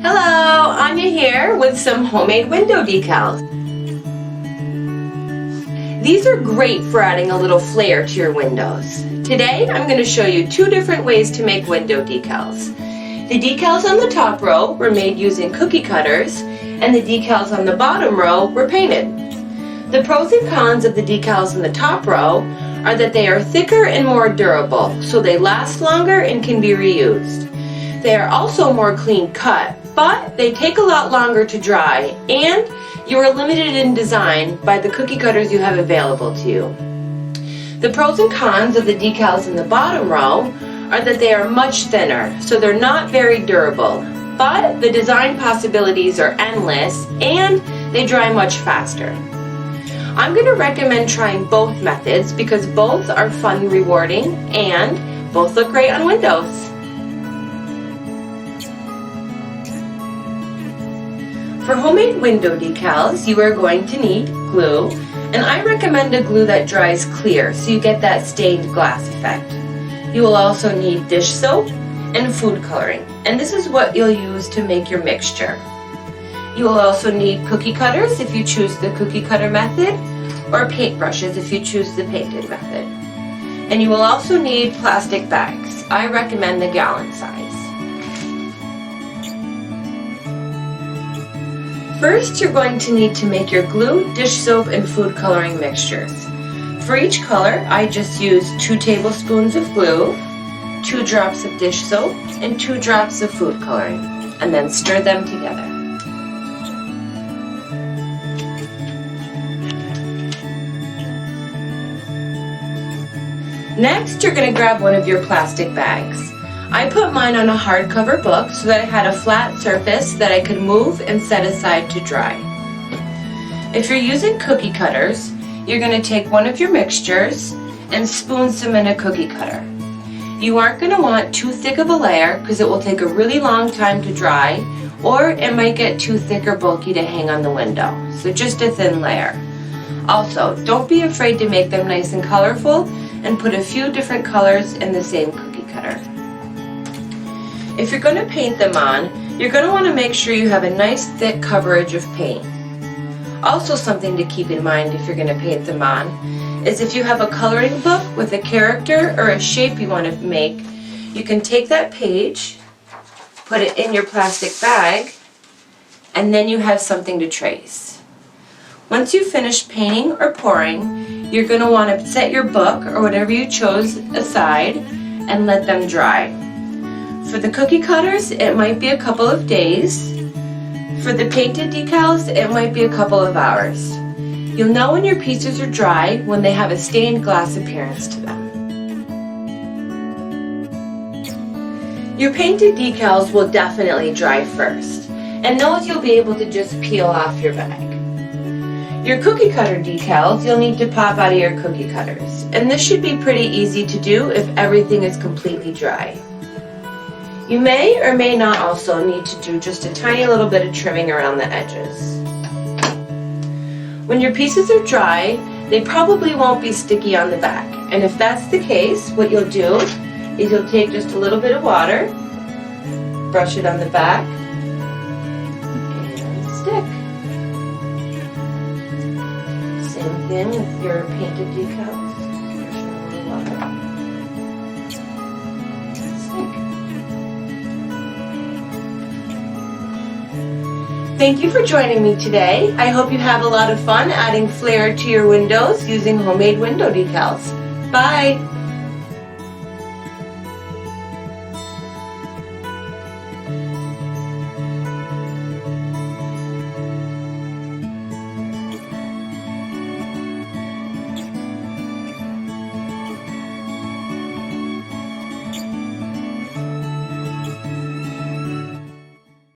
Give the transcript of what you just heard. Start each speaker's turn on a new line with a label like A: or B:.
A: Hello, Anya here with some homemade window decals. These are great for adding a little flair to your windows. Today I'm going to show you two different ways to make window decals. The decals on the top row were made using cookie cutters, and the decals on the bottom row were painted. The pros and cons of the decals in the top row are that they are thicker and more durable, so they last longer and can be reused. They are also more clean cut, but they take a lot longer to dry, and you are limited in design by the cookie cutters you have available to you. The pros and cons of the decals in the bottom row are that they are much thinner, so they're not very durable, but the design possibilities are endless and they dry much faster. I'm going to recommend trying both methods because both are fun and rewarding and both look great on windows. For homemade window decals, you are going to need glue, and I recommend a glue that dries clear so you get that stained glass effect. You will also need dish soap and food coloring, and this is what you'll use to make your mixture. You will also need cookie cutters if you choose the cookie cutter method, or paintbrushes if you choose the painted method. And you will also need plastic bags. I recommend the gallon size. First, you're going to need to make your glue, dish soap, and food coloring mixtures. For each color, I just use 2 tablespoons of glue, 2 drops of dish soap, and 2 drops of food coloring, and then stir them together. Next, you're going to grab one of your plastic bags. I put mine on a hardcover book so that I had a flat surface that I could move and set aside to dry. If you're using cookie cutters, you're going to take one of your mixtures and spoon some in a cookie cutter. You aren't going to want too thick of a layer because it will take a really long time to dry, or it might get too thick or bulky to hang on the window, so just a thin layer. Also, don't be afraid to make them nice and colorful and put a few different colors in the same cookie cutter. If you're going to paint them on, you're going to want to make sure you have a nice thick coverage of paint. Also, something to keep in mind if you're going to paint them on is if you have a coloring book with a character or a shape you want to make, you can take that page, put it in your plastic bag, and then you have something to trace. Once you've finished painting or pouring, you're going to want to set your book or whatever you chose aside and let them dry. For the cookie cutters, it might be a couple of days. For the painted decals, it might be a couple of hours. You'll know when your pieces are dry when they have a stained glass appearance to them. Your painted decals will definitely dry first, and those you'll be able to just peel off your bag. Your cookie cutter decals, you'll need to pop out of your cookie cutters, and this should be pretty easy to do if everything is completely dry. You may or may not also need to do just a tiny little bit of trimming around the edges. When your pieces are dry, they probably won't be sticky on the back, and if that's the case, what you'll do is you'll take just a little bit of water, brush it on the back, and stick. Same thing with your painted decals. Brush it a little water. Stick. Thank you for joining me today. I hope you have a lot of fun adding flair to your windows using homemade window decals. Bye!